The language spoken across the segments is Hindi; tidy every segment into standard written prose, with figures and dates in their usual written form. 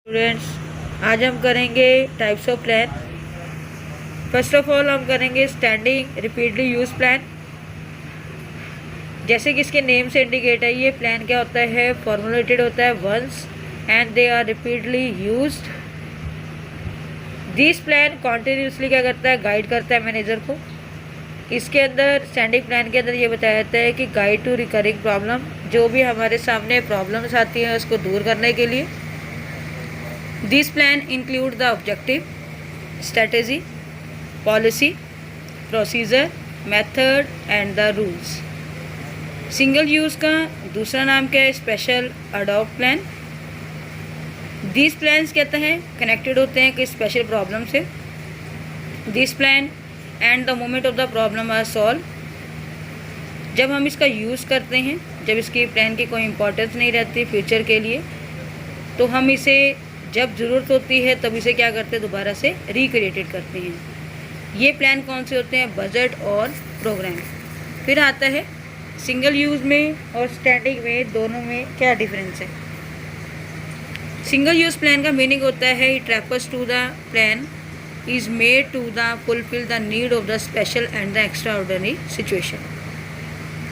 स्टूडेंट्स, आज हम करेंगे types of plan. First of all हम करेंगे स्टैंडिंग रिपीटली यूज प्लान। जैसे कि इसके नेम से इंडिकेट है, ये प्लान क्या होता है, फॉर्मुलेटेड होता है once and they are repeatedly used. This plan continuously क्या करता है, गाइड करता है मैनेजर को। इसके अंदर स्टैंडिंग प्लान के अंदर ये बताया जाता है कि गाइड टू रिकरिंग प्रॉब्लम, जो भी हमारे सामने प्रॉब्लम्स आती हैं उसको दूर करने के लिए। This plan include the objective, strategy, policy, procedure, method and the rules. Single use का दूसरा नाम क्या है, special adopt plan. This plans कहते हैं कनेक्टेड होते हैं कि स्पेशल प्रॉब्लम से। This plan and the moment of the problem are solve. जब हम इसका यूज़ करते हैं, जब इसकी प्लान की कोई इम्पोर्टेंस नहीं रहती फ्यूचर के लिए, तो हम इसे जब ज़रूरत होती है तब इसे क्या करते हैं, दोबारा से रिक्रिएटेड करते हैं। ये प्लान कौन से होते हैं, बजट और प्रोग्राम। फिर आता है सिंगल यूज़ में और स्टैंडिंग में, दोनों में क्या डिफरेंस है। सिंगल यूज़ प्लान का मीनिंग होता है it refers to the plan is made to the fulfil the need of the special and the extraordinary situation.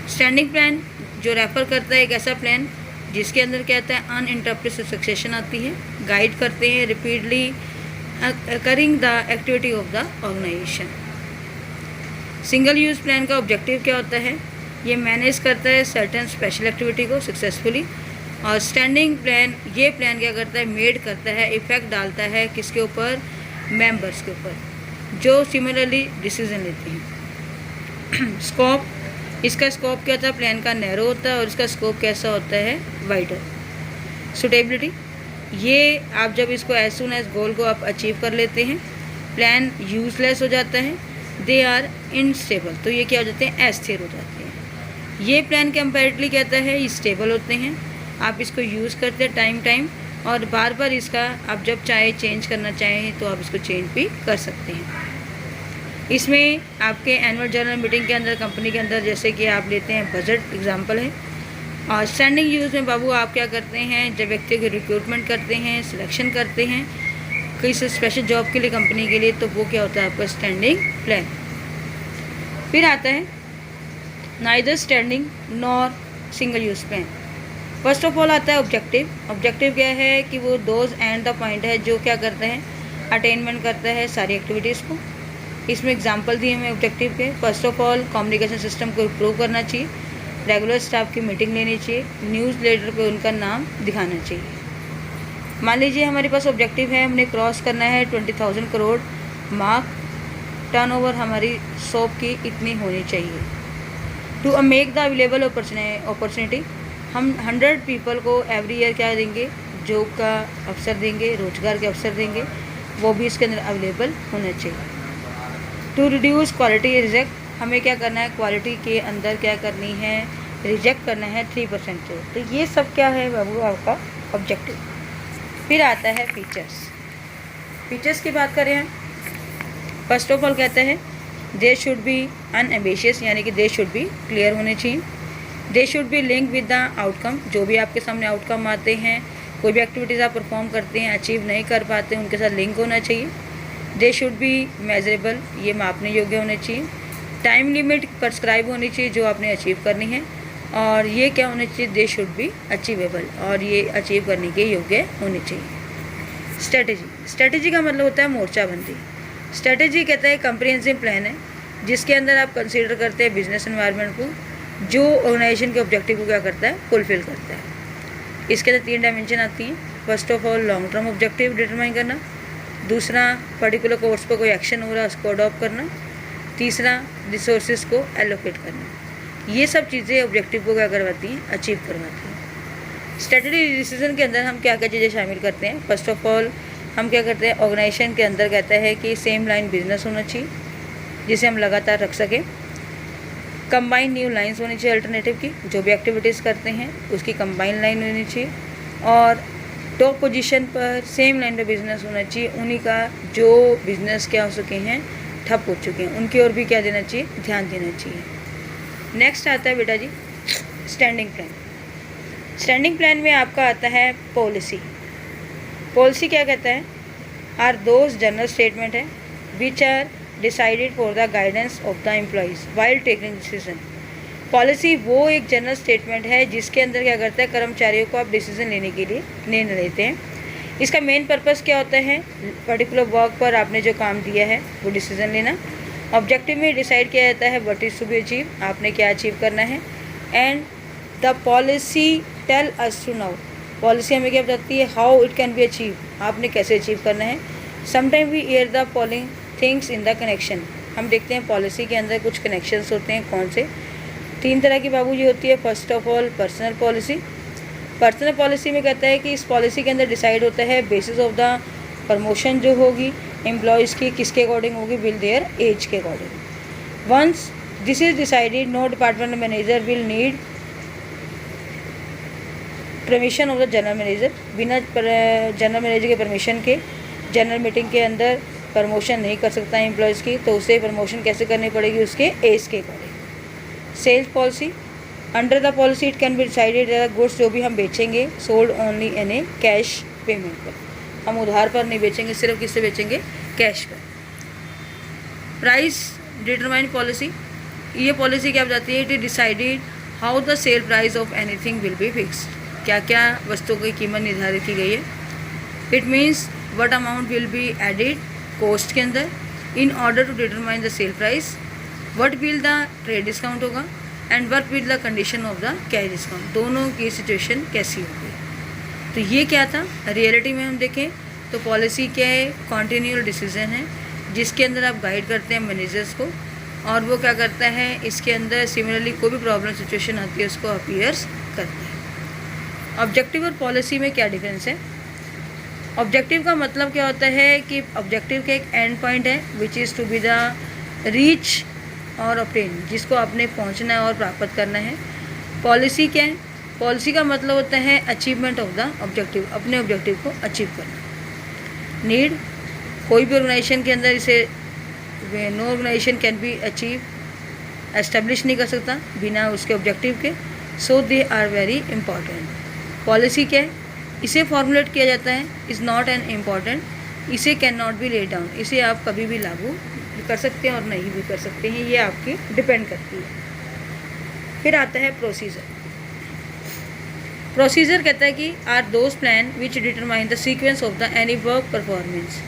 Standing plan जो रेफ़र करता है एक ऐसा प्लान जिसके अंदर क्या आता है, अनइंटरप्टेड सक्सेशन आती है, गाइड करते हैं repeatedly occurring the activity of the organization. Single use plan का ऑब्जेक्टिव क्या होता है, ये मैनेज करता है सर्टेन स्पेशल एक्टिविटी को सक्सेसफुली। और स्टैंडिंग प्लान, ये प्लान क्या करता है, मेड करता है, इफेक्ट डालता है किसके ऊपर, मेंबर्स के ऊपर, जो सिमिलरली डिसीजन लेते हैं। स्कोप, इसका स्कोप क्या होता है, प्लान का नैरो होता है और इसका स्कोप कैसा होता है, वाइडर। सुटेबिलिटी, ये आप जब इसको एज सुन एज गोल को आप अचीव कर लेते हैं, प्लान यूजलेस हो जाता है, दे आर इनस्टेबल, तो ये क्या हो जाते हैं, अस्थिर हो जाते हैं। ये प्लान कंपैरेटिवली कहता है स्टेबल होते हैं, आप इसको यूज़ करते हैं टाइम और बार बार इसका आप जब चाहे चेंज करना चाहें तो आप इसको चेंज भी कर सकते हैं। इसमें आपके एनुअल जनरल मीटिंग के अंदर, कंपनी के अंदर, जैसे कि आप लेते हैं बजट एग्जांपल है। और स्टैंडिंग यूज़ में बाबू आप क्या करते हैं, जब व्यक्ति की रिक्रूटमेंट करते हैं, सिलेक्शन करते हैं किसी स्पेशल जॉब के लिए कंपनी के लिए, तो वो क्या होता है आपका स्टैंडिंग प्लान। फिर आता है neither standing nor single use plan. First of all आता है ऑब्जेक्टिव। ऑब्जेक्टिव क्या है कि वो दोज एंड द पॉइंट है जो क्या करता है, अटेनमेंट करता है सारी एक्टिविटीज़ को। इसमें एग्जांपल दिए हमें ऑब्जेक्टिव के। First of all communication system को इम्प्रूव करना चाहिए, रेगुलर स्टाफ की मीटिंग लेनी चाहिए, न्यूज़ लेटर पे उनका नाम दिखाना चाहिए। मान लीजिए हमारे पास ऑब्जेक्टिव है, हमने क्रॉस करना है 20,000 करोड़ मार्क, टर्नओवर हमारी शॉप की इतनी होनी चाहिए। To make the available opportunity, हम 100 पीपल को एवरी ईयर क्या देंगे, जॉब का अवसर देंगे, रोजगार के अवसर देंगे, वो भी इसके अंदर अवेलेबल होना चाहिए। टू रिड्यूस क्वालिटी रिजेक्ट, हमें क्या करना है, क्वालिटी के अंदर क्या करनी है, रिजेक्ट करना है 3% से। तो ये सब क्या है बाबू आपका ऑब्जेक्टिव। फिर आता है फीचर्स। फीचर्स की बात करें हम, फर्स्ट ऑफ ऑल कहते हैं दे शुड बी अनएम्बिशियस, यानी कि दे शुड बी क्लियर होने चाहिए। They should be link with the outcome, जो भी आपके सामने आउटकम आते हैं, कोई भी एक्टिविटीज़ आप परफॉर्म करते हैं, अचीव नहीं कर पाते, उनके साथ लिंक होना चाहिए। दे शुड बी मेजरेबल, ये मापने योग्य होने चाहिए। टाइम लिमिट प्रिस्क्राइब होनी चाहिए जो आपने अचीव करनी है। और ये क्या होना चाहिए, दे शुड बी अचीवेबल, और ये अचीव करने के योग्य होने चाहिए। स्ट्रेटेजी, स्ट्रेटेजी का मतलब होता है मोर्चाबंदी। स्ट्रेटेजी कहता है कम्प्रिहेंसिव प्लान है जिसके अंदर आप कंसीडर करते हैं बिजनेस एनवायरनमेंट को, जो ऑर्गेनाइजेशन के ऑब्जेक्टिव को क्या करता है, फुलफिल करता है। इसके अंदर 3 डायमेंशन आती हैं। First of all long term objective determine करना, दूसरा पर्टिकुलर कोर्स पर कोई एक्शन हो रहा है उसको अडॉप्ट करना, तीसरा रिसोर्सेज को एलोकेट करना। ये सब चीज़ें ऑब्जेक्टिव को क्या करवाती हैं, अचीव करवाती हैं। स्ट्रेटेजी डिसीजन के अंदर हम क्या क्या चीज़ें शामिल करते हैं। फर्स्ट ऑफ ऑल हम क्या करते हैं, ऑर्गेनाइजेशन के अंदर कहता है कि सेम लाइन बिजनेस होना चाहिए जिसे हम लगातार रख सकें। कंबाइन न्यू लाइंस होनी चाहिए अल्टरनेटिव की, जो भी एक्टिविटीज़ करते हैं उसकी कंबाइन लाइन होनी चाहिए। और टॉप पोजीशन पर सेम लाइन पे बिजनेस होना चाहिए, उन्हीं का जो बिजनेस क्या हो चुके हैं, ठप हो चुके हैं, उनकी ओर भी क्या देना चाहिए, ध्यान देना चाहिए। नेक्स्ट आता है बेटा जी स्टैंडिंग प्लान। स्टैंडिंग प्लान में आपका आता है पॉलिसी। पॉलिसी क्या कहता है? आर दोज जनरल स्टेटमेंट है which are decided for the guidance of the employees while taking decision. Policy वो एक जनरल स्टेटमेंट है जिसके अंदर क्या करता है, कर्मचारियों को आप डिसीजन लेने के लिए निर्णय लेते हैं। इसका मेन पर्पस क्या होता है? पर्टिकुलर वर्क पर आपने जो काम दिया है वो डिसीजन लेना। ऑब्जेक्टिव में डिसाइड किया जाता है what is to be achieve, आपने क्या अचीव करना है। And the policy tell us to now, policy हमें क्या बताती है? How it can be achieve, आपने कैसे अचीव करना है। Sometime we hear the following things in the connection, हम देखते हैं पॉलिसी के अंदर कुछ कनेक्शंस होते हैं। कौन से? 3 तरह की बाबू जी होती है। First of all personal policy. Personal policy में कहता है कि इस पॉलिसी के अंदर डिसाइड होता है बेसिस ऑफ द प्रमोशन जो होगी एम्प्लॉयज़ की किसके अकॉर्डिंग होगी? विल देयर एज के according. Once this is decided no department manager will need permission of the general manager, बिना जनरल मैनेजर के परमिशन के जनरल मीटिंग के अंदर प्रमोशन नहीं कर सकता है एम्प्लॉयज़ की, तो उसे प्रमोशन कैसे करनी पड़ेगी? उसके एज के according. Sales policy, under the policy it can be decided goods जो भी हम बेचेंगे sold only in a cash payment पर, हम उधार पर नहीं बेचेंगे, सिर्फ किससे बेचेंगे? कैश पर। प्राइस डिटरमाइन पॉलिसी, ये पॉलिसी क्या बताती है? It is decided how the sale price of anything will be fixed, क्या क्या वस्तुओं की कीमत निर्धारित की गई है। It means what amount will be added cost के अंदर in order to determine the sale price, what will the trade discount होगा and what will the condition of the cash discount, दोनों की सिचुएशन कैसी होगी। तो ये क्या था? रियलिटी में हम देखें तो पॉलिसी क्या है? कॉन्टिन्यूअल डिसीजन है जिसके अंदर आप गाइड करते हैं मैनेजर्स को, और वो क्या करता है इसके अंदर सिमिलरली कोई भी प्रॉब्लम सिचुएशन आती है उसको अपीयर्स करता है। ऑब्जेक्टिव और पॉलिसी में क्या डिफरेंस है? ऑब्जेक्टिव का मतलब क्या होता है कि ऑब्जेक्टिव का एक एंड पॉइंट है which is to be the reach or obtain, जिसको आपने पहुंचना है और प्राप्त करना है। पॉलिसी क्या है? पॉलिसी का मतलब होता है अचीवमेंट ऑफ द ऑब्जेक्टिव, अपने ऑब्जेक्टिव को अचीव करना। नीड, कोई भी ऑर्गेनाइजेशन के अंदर इसे no organization can be achieve, establish नहीं कर सकता बिना उसके ऑब्जेक्टिव के, so they are very important. Policy क्या है? इसे फॉर्मुलेट किया जाता है, इज़ नॉट एन इम्पॉर्टेंट, इसे can not be laid down, इसे आप कभी भी लागू कर सकते हैं और नहीं भी कर सकते हैं, ये आपकी डिपेंड करती है। फिर आता है प्रोसीजर। प्रोसीजर कहता है कि are those plan which determine the sequence of the any work performance.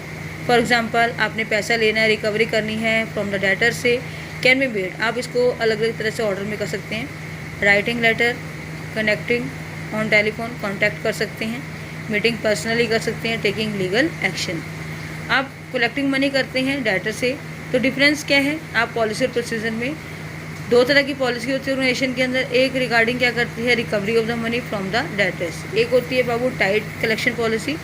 For example आपने पैसा लेना है, रिकवरी करनी है फ्रॉम द डेटर से, कैन बी मेड, आप इसको अलग अलग तरह से ऑर्डर में कर सकते हैं। Writing letter, connecting on telephone, contact कर सकते हैं, मीटिंग पर्सनली कर सकते हैं, टेकिंग लीगल एक्शन। आप कलेक्टिंग मनी करते हैं डेटर से, तो डिफरेंस क्या है? आप पॉलिसी और प्रोसीजर में 2 तरह की पॉलिसी होती है ऑर्गेनाइजेशन के अंदर। एक रिगार्डिंग क्या करती है? Recovery of the money from the debtors. एक होती है बाबू टाइट कलेक्शन पॉलिसी,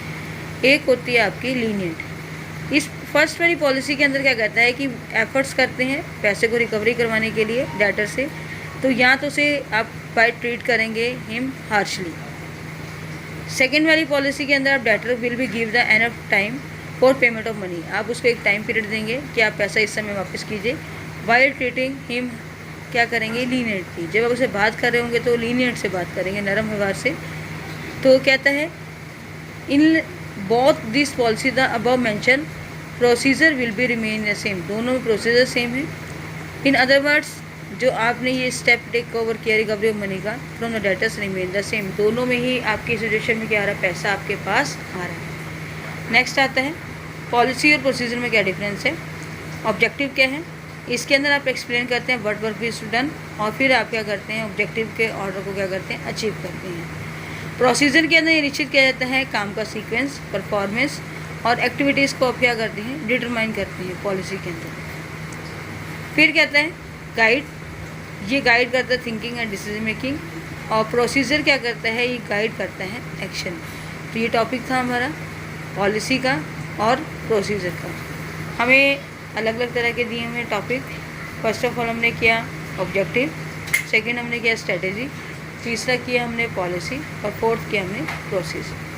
एक होती है आपकी लीनियंट। इस फर्स्ट वाली पॉलिसी के अंदर क्या कहता है कि एफर्ट्स करते हैं पैसे को रिकवरी करवाने के लिए डेटर से, तो या तो उसे आप बाय ट्रीट करेंगे हिम हार्शली। सेकेंड वाली पॉलिसी के अंदर आप debtor will be give the enough time for payment of money, आप उसको एक टाइम पीरियड देंगे कि आप पैसा इस समय वापस कीजिए। वाइल ट्रीटिंग हिम क्या करेंगे? लीनियंटली, जब आप उसे बात कर रहे होंगे तो लीनियंट से बात करेंगे, नरम व्यवहार से। तो कहता है in both this policy the above mention procedure will be remain the same, दोनों में प्रोसीजर सेम है। इन अदर वर्ड्स जो आपने ये स्टेप टेक ओवर किया रिकवरी ऑफ मनी का from the debtors remain the same, दोनों में ही आपकी सिचुएशन में क्या आ रहा है? पैसा आपके पास आ रहा है। नेक्स्ट आता है पॉलिसी और प्रोसीजर में क्या डिफरेंस है। ऑब्जेक्टिव क्या है? इसके अंदर आप एक्सप्लेन करते हैं व्हाट वर्क इज डन, और फिर आप क्या करते हैं? ऑब्जेक्टिव के ऑर्डर को क्या करते हैं? अचीव करते हैं। प्रोसीजर के अंदर ये निश्चित किया जाता है काम का सीक्वेंस, परफॉर्मेंस और एक्टिविटीज़ को आप क्या करते हैं? डिटरमाइन करते हैं पॉलिसी के अंदर। फिर कहता है गाइड, ये गाइड करता है थिंकिंग एंड डिसीजन मेकिंग, और प्रोसीजर क्या करता है? ये गाइड करता है एक्शन। तो ये टॉपिक था हमारा पॉलिसी का और प्रोसीजर का। हमें अलग अलग तरह के दिए हुए टॉपिक। फर्स्ट ऑफ ऑल हमने किया ऑब्जेक्टिव, सेकंड हमने किया स्ट्रेटेजी, तीसरा किया हमने पॉलिसी, और फोर्थ किया हमने प्रोसीजर।